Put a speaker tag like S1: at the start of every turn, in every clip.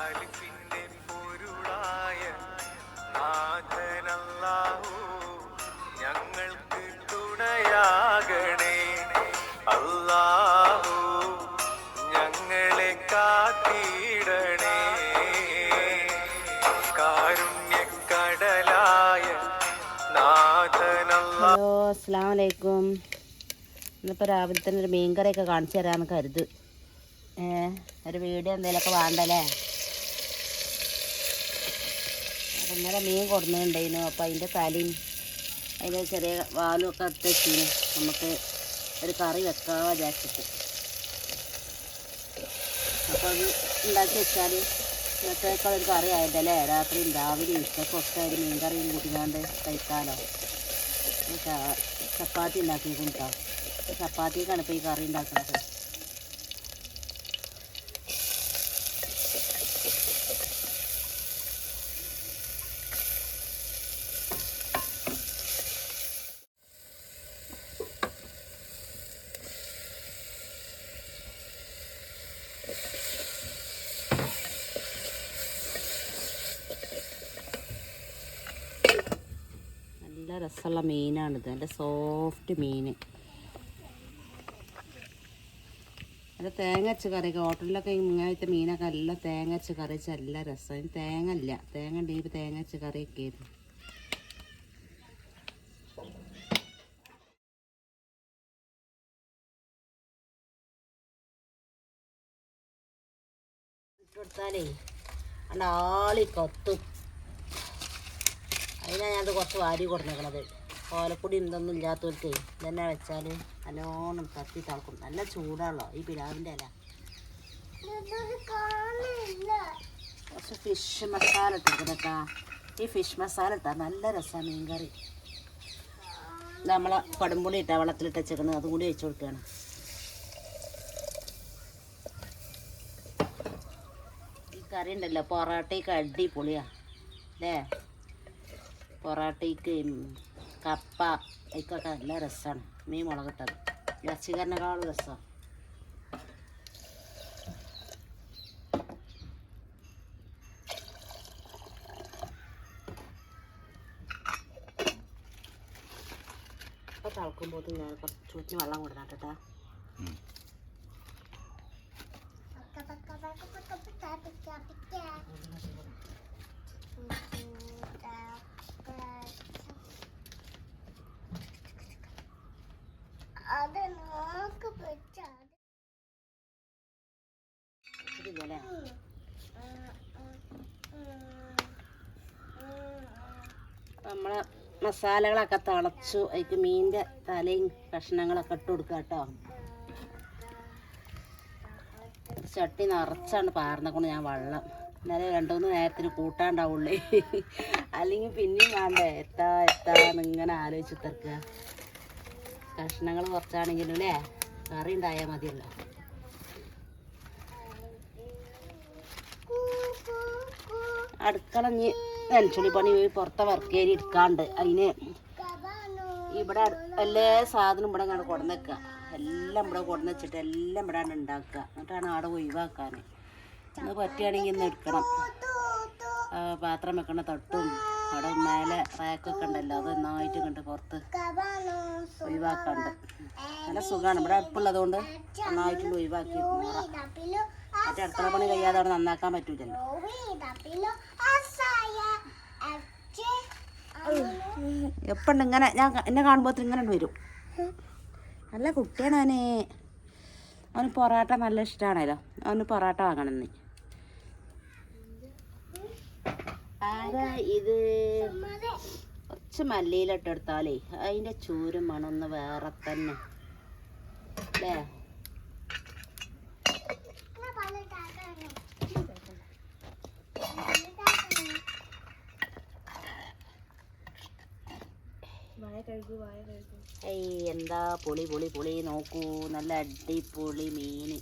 S1: അലിഫിന്റെ പൊരുളായ നാഥനല്ലാഹു ഞങ്ങൾക്ക് തുണയാകണേ. അല്ലാഹു ഞങ്ങളെ കാത്തിടണേ. കാരുണ്യക്കടലായ നാഥനല്ലാഹു.
S2: ഹലോ, അസ്സലാമു അലൈക്കും. ഇന്നിപ്പോൾ രാവിലെ തന്നെ ഒരു മീൻ കറിയൊക്കെ കാണിച്ചു തരാമെന്ന് കരുത്. ഒരു വീഡിയോ എന്തെങ്കിലുമൊക്കെ വേണ്ടല്ലേ. അപ്പം ഇന്നലെ മീൻ കൊടുക്കുന്നുണ്ടായിരുന്നു. അപ്പോൾ അതിൻ്റെ തലയും അതിൻ്റെ ചെറിയ വാലും ഒക്കെ എടുത്ത് വെച്ചിന് നമുക്ക് ഒരു കറി വെക്കാൻ വിചാരിച്ചിട്ട്. അപ്പോൾ അത് ഉണ്ടാക്കി വെച്ചാൽ ഇന്നത്തേക്കാൾ ഒരു കറി ആയതല്ലേ. രാത്രിയും രാവിലെ ഉച്ചക്കൊക്കെ ഒരു മീൻ കറിയും കൂട്ടിക്കാണ്ട് കഴിക്കാമല്ലോ. ചപ്പാത്തി ഉണ്ടാക്കിക്കൊണ്ടോ. ചപ്പാത്തിക്കാണ് ഇപ്പോൾ ഈ കറി ഉണ്ടാക്കുന്നത്. നല്ല രസമുള്ള മീനാണിത്, നല്ല സോഫ്റ്റ് മീൻ. നല്ല തേങ്ങ അരച്ച് കറിയൊക്കെ ഹോട്ടലിലൊക്കെ ഇങ്ങനത്തെ മീനൊക്കെ നല്ല തേങ്ങ അരച്ച് കറി വെച്ചാൽ നല്ല രസം. തേങ്ങ ഇല്ല, തേങ്ങ ഉണ്ടെങ്കിൽ തേങ്ങ അരച്ച് കറിയൊക്കെ ആയിരുന്നു. ഇട്ടെടുത്താലേ അവിടെ ആളി കത്തും. അതിനാണ് ഞാനത് കുറച്ച് വാരി കൊടുത്തേക്കണത്. ഓലപ്പൊടി എന്തൊന്നും ഇല്ലാത്തവർക്ക് ഇതന്നെ വെച്ചാൽ നല്ലോണം തത്തി തളക്കും. നല്ല ചൂടാണല്ലോ ഈ പിലാവിൻ്റെ ഇല. കുറച്ച് ഫിഷ് മസാല ഇട്ടെടുക്കണേക്കാ. ഈ ഫിഷ് മസാല ഇട്ടാൽ നല്ല രസമാണ് മീൻ കറി. നമ്മളെ പടുംപൊടി ഇട്ടാൽ വെള്ളത്തിലിട്ട് വെച്ചേക്കുന്നത് അതും കൂടി വെച്ച് കൊടുക്കുകയാണ്. ഈ കറി ഉണ്ടല്ലോ പൊറോട്ടയ്ക്ക് അടിപൊളിയാണ് അല്ലേ. പൊറോട്ടയ്ക്ക് കപ്പ ഇതൊക്കെ നല്ല രസമാണ് മീൻ മുളകിട്ടത്. ഇറച്ചിക്കറിനേക്കാളും രസമാണ്. അപ്പോൾ തിളക്കുമ്പോൾ ഞാൻ കുറച്ച് വെള്ളം കൊടുക്കണം കേട്ടോ. നമ്മളെ മസാലകളൊക്കെ തിളച്ചു. അതിക്ക് മീനിൻ്റെ തലയും കഷ്ണങ്ങളൊക്കെ ഇട്ട് കൊടുക്കുക കേട്ടോ. ചട്ടി നിറച്ചാണ് പാർന്നക്കൊണ്ട് ഞാൻ വെള്ളം. എന്നാലും 2-3 നേരത്തിന് കൂട്ടാണ്ടാവുള്ളേ. അല്ലെങ്കിൽ പിന്നെയും വേണ്ടേ എത്താന്നിങ്ങനെ ആലോചിച്ച് തീർക്കുക. കഷ്ണങ്ങൾ കുറച്ചാണെങ്കിലും അല്ലേ കറി ഉണ്ടായാൽ മതിയല്ലോ. അടുക്കള നനച്ചുള്ളി പണി പുറത്തെ വർക്ക് ഏരി എടുക്കാണ്ട് അതിന് ഇവിടെ എല്ലാ സാധനവും ഇവിടെ ഇങ്ങനെ കൊടുന്നേക്കുക. എല്ലാം ഇവിടെ കൊടുന്ന് വെച്ചിട്ട് എല്ലാം ഇവിടെ ഉണ്ടാക്കുക. എന്നിട്ടാണ് അവിടെ ഒഴിവാക്കാൻ. ഇന്ന് പറ്റുകയാണെങ്കിൽ ഇന്ന് എടുക്കണം. പാത്രം വെക്കണ തട്ടും അവിടെ മേലെ റാക്കൊക്കെ ഉണ്ടല്ലോ അത് നന്നായിട്ട് കണ്ട് പുറത്ത് ഒഴിവാക്കാണ്ട്. നല്ല സുഖമാണ്. ഇവിടെ അടുപ്പുള്ളതുകൊണ്ട് നന്നായിട്ടുള്ള ഒഴിവാക്കി മറ്റേ അടുക്കള പണി കഴിയാതെ അവിടെ നന്നാക്കാൻ പറ്റൂലല്ലോ. എപ്പോഴും ഇങ്ങനെ എന്നെ കാണുമ്പോൾ ഇങ്ങനെ വരും. നല്ല കുട്ടിയാണ് അവന്. അവന് പൊറോട്ട നല്ല ഇഷ്ടമാണല്ലോ. അവന് പൊറോട്ട വാങ്ങണമെന്ന്. ആരാ ഇത്? കുറച്ച് മല്ലിയിലിട്ടെടുത്താലേ അതിൻ്റെ ചൂരും മണമൊന്ന് വേറെ തന്നെ അല്ലേ. എന്താ പൊളി പൊളി പൊളി നോക്കൂ. നല്ല അടിപൊളി മീന്.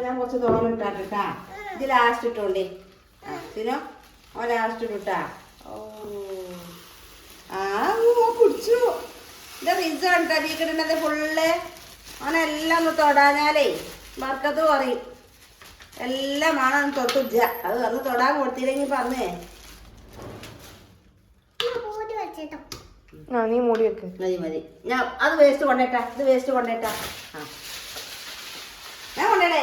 S2: ഞാൻ കുറച്ച് തോളം ഇട്ടാട്ടാ. ഇത് ലാസ്റ്റ് ഇട്ടോണ്ടേ. സിനോ ഓ ലാസ്റ്റ് ഇട്ടാ. ഓ ആ പിടിച്ചു. എന്റെ റിസാണ് തടിക്കിടുന്നത് ഫുള്ള്. അവനെല്ലാം ഒന്ന് തൊടാഞ്ഞാലേ ബർക്കത്ത് പറയും. എല്ലാം വേണം തൊട്ടുജ. അത് അന്ന് തൊടാൻ കൊടുത്തില്ലെങ്കിൽ പറഞ്ഞേ.
S3: നീ മൂടി വെക്ക്.
S2: മതി മതി. ഞാൻ അത് വേസ്റ്റ് കൊണ്ടേട്ടാ. ഇത് വേസ്റ്റ് കൊണ്ടേട്ടാ. ആ ഞാൻ കൊണ്ടേടേ.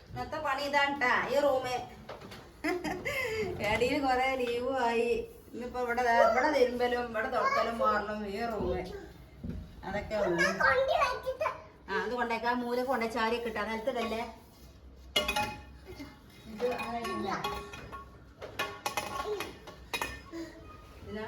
S2: ഇന്നത്തെ പണി ഇതാണ്ടാ ഈ റൂമ്. ഇടയിൽ കൊറേ ലീവും ആയി. ഇന്നിപ്പോ ഇവിടെ തിരുമ്പലും ഇവിടെ തൊടക്കലും മാറണം ഈ റൂമ്. അതൊക്കെ ഉള്ളു. ആ അത് കൊണ്ടേക്കാ. മൂല കൊണ്ടേ ചാരി കിട്ടാ. നിലത്തിടല്ലേ. ഇത് ആരായിട്ടില്ല. ഇതിനാ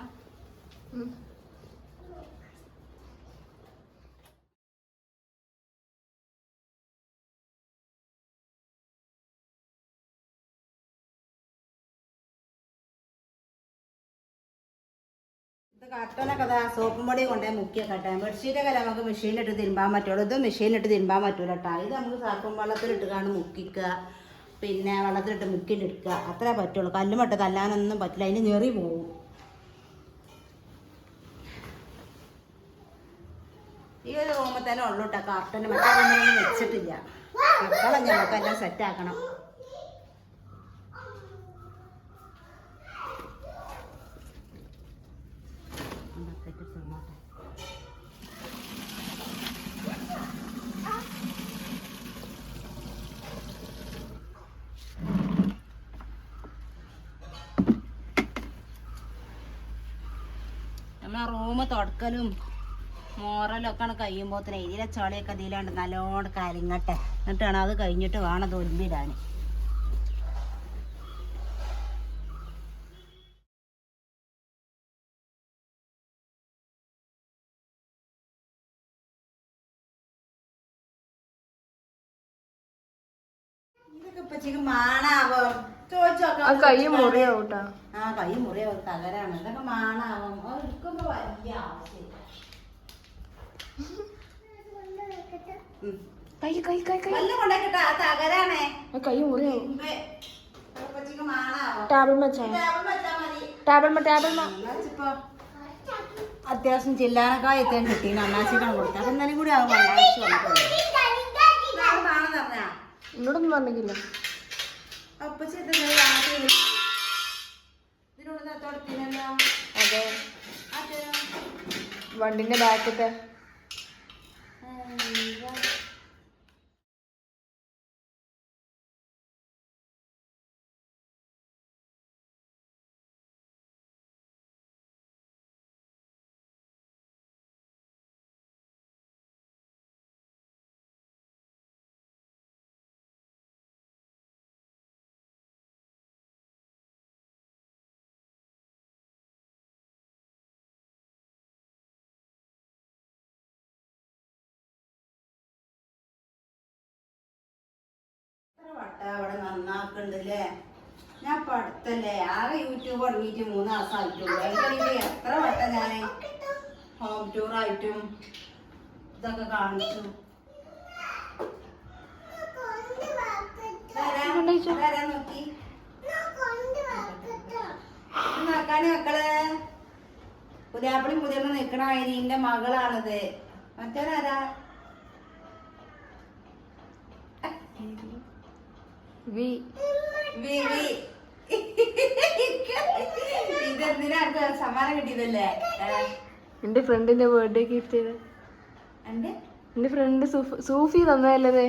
S2: കട്ടനൊക്കെ അതാ സോപ്പും പൊടി കൊണ്ടേ മുക്കിയൊക്കെ. ബെഡ്ഷീറ്റൊക്കെ നമുക്ക് മെഷീനിലിട്ട് തിരുമ്പാൻ പറ്റുള്ളൂ. ഇത് മെഷീനിലിട്ട് തിരുമ്പാൻ പറ്റൂല കേട്ടോ. ഇത് നമുക്ക് സർപ്പും വെള്ളത്തിലിട്ട് കാണും മുക്കിക്കുക. പിന്നെ വെള്ളത്തിലിട്ട് മുക്കിയിട്ടെടുക്കുക. അത്രേ പറ്റുള്ളൂ. കല്ലുമട്ട് തല്ലാനൊന്നും പറ്റില്ല. അതിന് ഞെറി പോവും. ഈ ഒരു റൂമിൽ തന്നെ ഉള്ളൂ കേട്ടോ കർട്ടന്. മറ്റേ റൂമിലൊന്നും വെച്ചിട്ടില്ല. മക്കളെ ഞങ്ങൾക്കെല്ലാം സെറ്റാക്കണം. നമ്മളെ റൂമ് തുടക്കലും മോറലൊക്കെയാണ് കഴിയുമ്പോഴത്തേനെ ഇതിലെ ചളിയൊക്കെ ഇതിലാണ്ട് നല്ലോണം കരിങ്ങട്ടെ. എന്നിട്ടാണ് അത് കഴിഞ്ഞിട്ട് വേണം അത് ഒലിമ്പിടാൻ. ഇതൊക്കെ ഇപ്പച്ചിക്ക് മാണാവോ ചോദിച്ചോക്കാം.
S3: കൈ മുറിയാവൂട്ടാ.
S2: ആ കൈ മുറിയാവും. തകരാണ്. ഇതൊക്കെ മാണാവും. എടുക്കുമ്പോ വലിയ ആവശ്യം.
S3: കൈ കൈ കൈ കൈ
S2: വല്ല കൊണ്ടേക്കിട്ടാ. തകരാണേ.
S3: കൈ മുറിയാവും.
S2: ഇപ്പച്ചിക്ക് മാണാവോ.
S3: ടേബിൾ വെച്ചാ
S2: അത്യാവശ്യം ചില്ലാനക്കായ എത്താൻ കിട്ടി. അണ്ണാച്ചിക്കാണ് കൊടുത്തത്. അപ്പൊ എന്നാലും കൂടി ആകും അണ്ണാച്ചി വന്നിട്ടുണ്ട്.
S3: എന്നോടൊന്നും പറഞ്ഞില്ല.
S2: അപ്പച്ചി ഇതിനോട് തൊടത്തിനല്ലോ.
S3: അതെ വണ്ടിന്റെ ബാക്കത്തെ
S2: അവിടെ നന്നാക്കുന്നുണ്ടല്ലേ. ഞാൻ ഇപ്പൊ അടുത്തല്ലേ ആകെ യൂട്യൂബ് തുടങ്ങിയിട്ട് 3 മാസം ആയിട്ടുള്ളൂ. അതിൻ്റെ എത്ര വട്ടം ഞാൻ ഹോം ടൂറായിട്ടും ഇതൊക്കെ കാണിച്ചു. തരാൻ നോക്കി നോക്കാന് മക്കള്. പുതിയാപ്പിളി പുതിയ നിക്കണ അരിന്റെ മകളാണിത്. മറ്റേതാരാ? ഇതെന്തിനാ സമ്മാനം കിട്ടിയതല്ലേ?
S3: എന്റെ ഫ്രണ്ടിന്റെ ബർത്ത്ഡേ ഗിഫ്റ്റ് ചെയ്ത് എന്റെ ഫ്രണ്ട് സൂഫി തന്നതല്ലേ.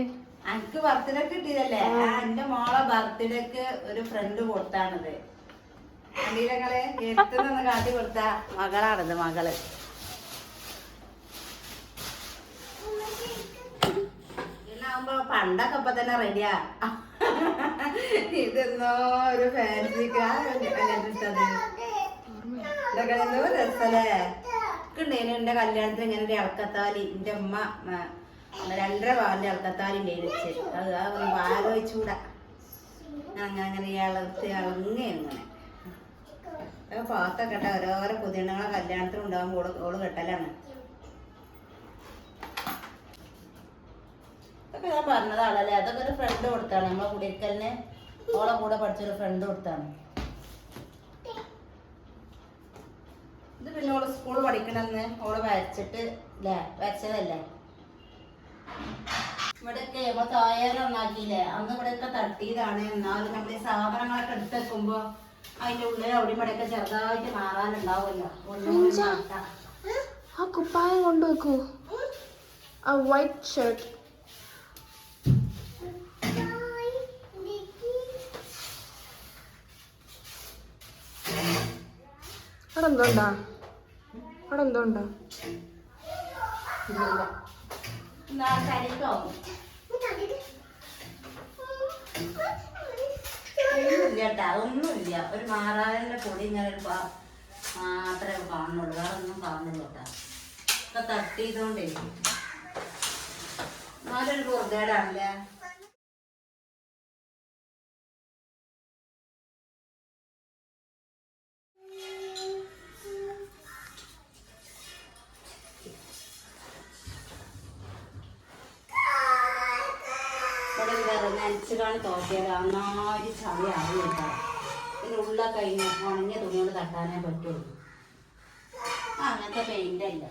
S2: എനിക്ക് ബർത്ത്ഡേ കിട്ടിയതല്ലേ? എന്റെ മോളെ ബർത്ത്ഡേക്ക് ഒരു ഫ്രണ്ട് കൊടുത്താണത്. അടിയിലങ്ങളെ എടുത്തുനിന്ന് കാട്ടി കൊടുത്ത മകളാണത്. മകള് ഇതിനാവുമ്പോ പണ്ടൊക്കെ ഇപ്പൊ തന്നെ റെഡിയാ. ഇതെന്നോ ഒരു ഫാൻസിക്കാ ഇതൊക്കെ എന്തോ രസല്ലേ. ഉണ്ടായിരുന്നു എൻ്റെ കല്യാണത്തിന് ഇങ്ങനെ ഒരു ഇളക്കത്താലി എൻ്റെ അമ്മ 2.5 പവൻ്റെ ഇളക്കത്താലി ഉണ്ടായിരുന്നു വെച്ച് അത് അതൊന്നും ആലോചിച്ചുകൂടാ. അങ്ങനെ ഇളത്ത് ഇളങ്ങി ഇങ്ങനെ അതൊക്കെ പാത്തൊക്കെ കേട്ട ഓരോരോ പുതിയണ്ണങ്ങളെ കല്യാണത്തിന് ഉണ്ടാകുമ്പോൾ ഓള് കെട്ടലാണ്. അതൊക്കെ ഞാൻ പറഞ്ഞതാണല്ലേ. അതൊക്കെ ഒരു ഫ്രണ്ട് കൊടുത്താണ് നമ്മളെ കുടിയിരിക്കലിന് ഓളെ കൂടെ പഠിച്ചൊരു ഫ്രണ്ട് കൊടുത്താണ്. ഇത് പിന്നെ ഓള് സ്കൂൾ പഠിക്കണമെന്ന് ഓള് വരച്ചിട്ട് അല്ലേ വരച്ചതല്ലേ. ഇവിടെയൊക്കെ നമ്മൾ തായാലും ഒന്നാക്കിയില്ലേ അന്ന് ഇവിടെയൊക്കെ തട്ടിയതാണ്. എന്നാലും നമ്മൾ ഈ സാധനങ്ങളൊക്കെ എടുത്ത് വെക്കുമ്പോ അതിൻ്റെ ഉള്ളിൽ അവിടെ ഇവിടെയൊക്കെ ചെറുതായിട്ട് മാറാനുണ്ടാവുമല്ലോ.
S3: ആ കുപ്പായം കൊണ്ടുവെക്കൂ. ആ വൈറ്റ് ഷർട്ട് അവിടെ എന്തോണ്ടാ
S2: ഒന്നുമില്ല ഒന്നുമില്ല. ഒരു മാറാലിൻ്റെ പൊടി ഇങ്ങനെ മാത്രമേ കാണുന്നുള്ളൂ. വേറെ ഒന്നും കാണുന്നില്ല കേട്ടാ. ഒക്കെ തട്ടിയതുകൊണ്ടേ നല്ലൊരു പൊറുതേടാണല്ലേ. നനച്ചുകാണ് തോട്ടിയത് നന്നായി ചളി അറിയില്ല. പിന്നെ ഉള്ള കഴിഞ്ഞ് ഉണങ്ങിയ തുണിയോട് തട്ടാനേ പറ്റുള്ളൂ. അങ്ങനത്തെ പെയിൻ്റല്ല.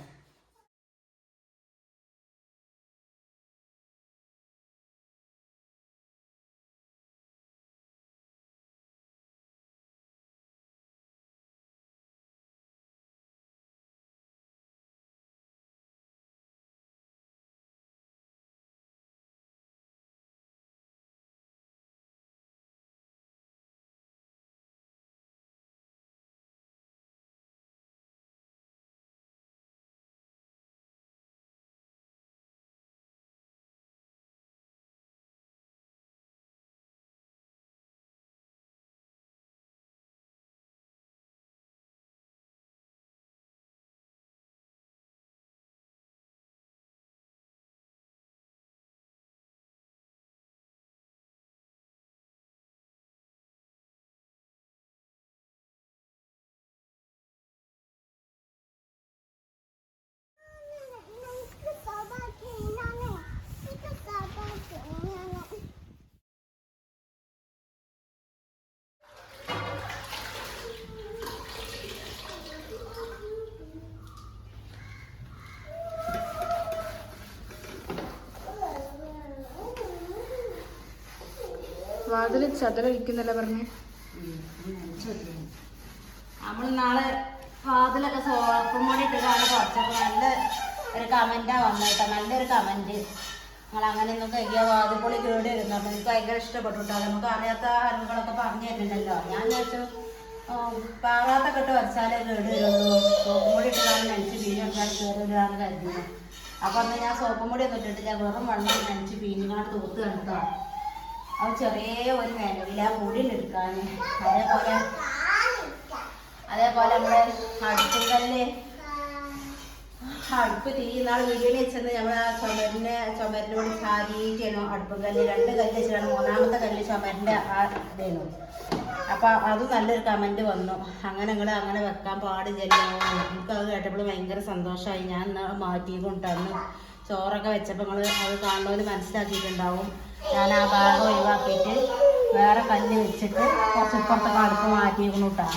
S3: വാതില് ചതലൊഴിക്കുന്നല്ല പറഞ്ഞേ.
S2: നമ്മൾ നാളെ വാതിലൊക്കെ സോപ്പും കൂടി ഇട്ടിട്ടാണ് കുറച്ചപ്പോൾ നല്ല ഒരു കമൻറ്റാ വന്നേട്ടോ. നല്ലൊരു കമൻറ്റ്. നിങ്ങൾ അങ്ങനെയൊന്നും കഴിക്കുക വാതിൽപ്പൊളി കേട് വരുന്നുണ്ട്. എനിക്ക് ഭയങ്കര ഇഷ്ടപ്പെട്ടുട്ടോ. നമുക്ക് അറിയാത്ത അറിവുകളൊക്കെ പറഞ്ഞു തരുന്നുണ്ടല്ലോ. ഞാൻ ചോദിച്ചു പാറാത്തൊക്കെ ഇട്ട് വരച്ചാലേ കേട് വരുള്ളൂ, സോപ്പും പൊടി ഇട്ടിട്ടാണ് നനച്ച് പീഞ്ഞെടുക്കാൻ കേട് വരുകയാണ് കരുതുന്നത്. അപ്പോൾ അന്ന് ഞാൻ സോപ്പും പൊടിയൊന്നും ഇട്ടിട്ടില്ല, വെറും വെള്ളം നനച്ച് പീഞ്ഞാണ്ട് തൂത്ത് കണ്ടോ. അത് ചെറിയ ഒരു നിലവിൽ ആ പൊടി എടുക്കാൻ. അതേപോലെ നമ്മുടെ അടുപ്പും കല്ല് അടുപ്പ് തീ നാൾ വീഡിയോയിൽ വെച്ചെന്ന് നമ്മൾ ആ ചുമരിൻ്റെ കൂടി ചാരിയിട്ടാണ് അടുപ്പും കല്ല് 2 കല്ല് വെച്ചാണ്. 3ാമത്തെ കല്ല് ചുമരിൻ്റെ ആ ഇതായിരുന്നു. അപ്പം അത് നല്ലൊരു കമൻറ്റ് വന്നു. അങ്ങനെ നിങ്ങൾ അങ്ങനെ വെക്കാൻ പാടില്ലല്ലോ. എനിക്കത് കേട്ടപ്പോൾ ഭയങ്കര സന്തോഷമായി. ഞാൻ മാറ്റിക്കൊണ്ടന്ന് ചോറൊക്കെ വെച്ചപ്പോൾ നിങ്ങൾ അത് കാണുന്നവർ മനസ്സിലാക്കിയിട്ടുണ്ടാവും. ഞാൻ ആ ഭാഗം ഒഴിവാക്കിയിട്ട് വേറെ കല്ല് വെച്ചിട്ട് കുറച്ച് ഇപ്പുറത്തൊക്കെ അടുപ്പ് മാറ്റിയിരുന്നു കേട്ടോ.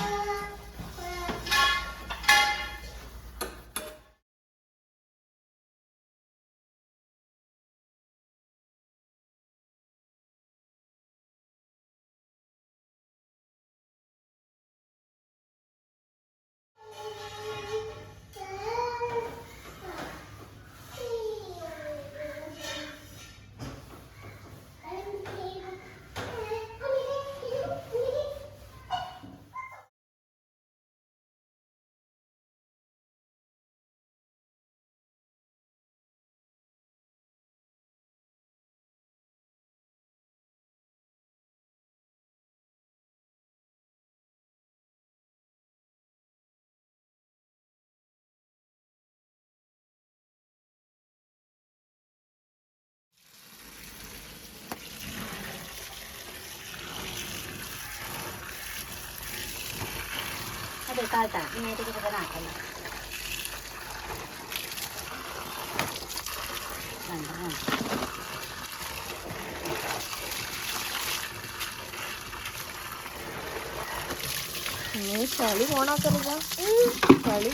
S2: കേട്ടാ ഇങ്ങോട്ടേക്ക് ചിക്കൻ ആക്കണ്ട.
S3: ചളി പോണാക്കറില്ല ചളി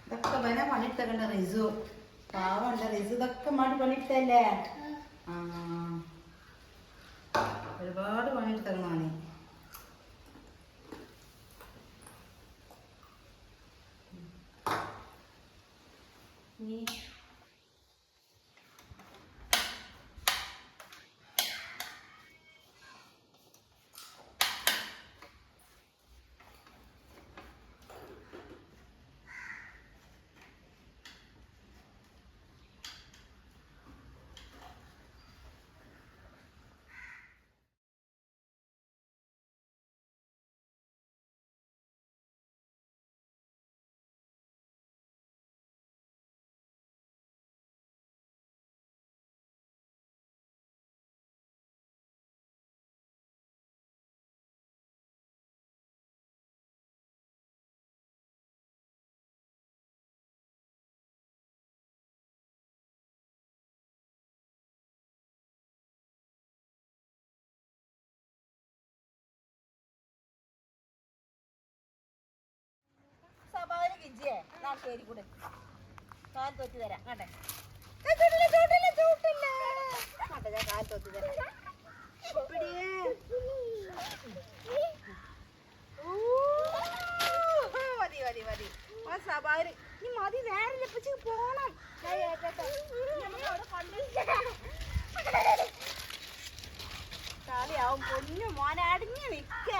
S2: ഇതൊക്കെ വന പണിയെടുത്തക്കണ്ട റിസു പാവണ്ട റിസു ഇതൊക്കെ മാറ്റി പണിയെടുത്തല്ലേ. ആ ഒരുപാട് പണിയെടുത്തക്കണാണ്. നീ സഭാവിന് കിജിയേ നാളെ കയറി കൂടെ കാൽ തൊത്തി തരാം കേട്ടെ. ഞാൻ കാൽ തൊത്തി തരാം. മതി മതി മതി ആ സഭാവിന് നീ മതി നേരെ പോണം. കളിയാവും പൊന്നു മോനെ അടിഞ്ഞു നിക്ക.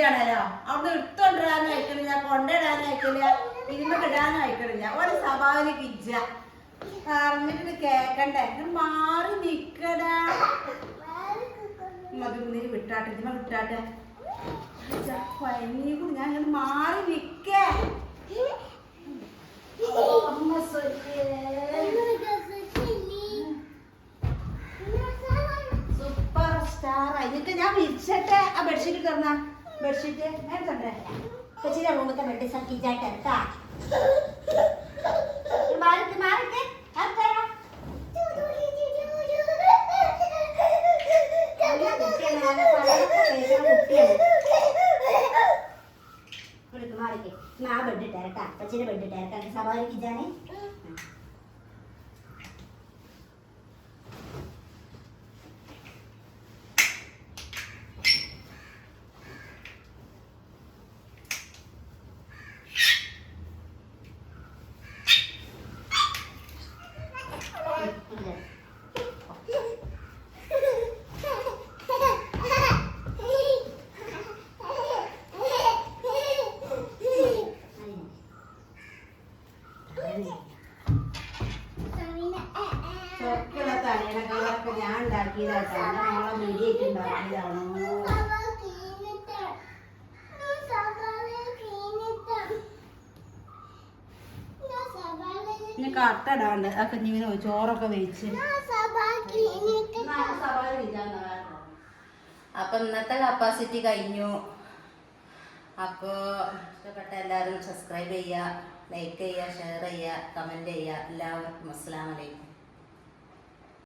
S2: ണല്ലോ അവിടെ ഇട്ടോണ്ടിടാനും അയക്കണില്ല, കൊണ്ടിടാനും അയക്കില്ല, ഇരുമ്പൊക്കെ ഇടാനും അയക്കണില്ല. ഒരു സഭാവിന് കിജ്ജ പറഞ്ഞിട്ട് കേക്കണ്ടേ മാറി നിക്കടാ. മതി മുന്നിൽ വിട്ടാട്ടെ ഇതിമ വിട്ടാട്ടെ പനി കൂടി ഞാൻ ഇങ്ങനെ മാറി നിക്കേ. സൂപ്പർ സ്റ്റാർ എന്നിട്ട് ഞാൻ വിരിച്ചട്ടെ. ആ ബെഡ്ഷീറ്റ് തന്ന ബെഡ്ഷീറ്റ് നേരത്തെ കൊച്ചിന്റെ റൂമത്തെ ബെഡ് സക്കിച്ചാട്ടാ മാറിട്ട് മാറിട്ട് മാറിക്ക് ആ ബെഡ് ഇട്ടേരട്ടാ കൊച്ചിന്റെ ബെഡ് ഇട്ടേരട്ടാ സവാരിക്കിച്ചാണ്. ചൊക്കുള്ള തലയിണകളൊക്കെ ഞാൻ ഉണ്ടാക്കിയതായിട്ടാണ്. മോളെ വീഡിയോക്ക് ഉണ്ടാക്കിയതാണോ? ഇനി കട്ടടാണ്ട് അതൊക്കെ ഇങ്ങനെ ചോറൊക്കെ വെച്ച് അപ്പൊ ഇന്നത്തെ കപ്പാസിറ്റി കഴിഞ്ഞു. അപ്പോൾ ഇഷ്ടപ്പെട്ട എല്ലാവരും സബ്സ്ക്രൈബ് ചെയ്യുക, ലൈക്ക് ചെയ്യുക, ഷെയർ ചെയ്യുക, കമൻറ്റ് ചെയ്യുക. എല്ലാവർക്കും അസ്സലാമു അലൈക്കും.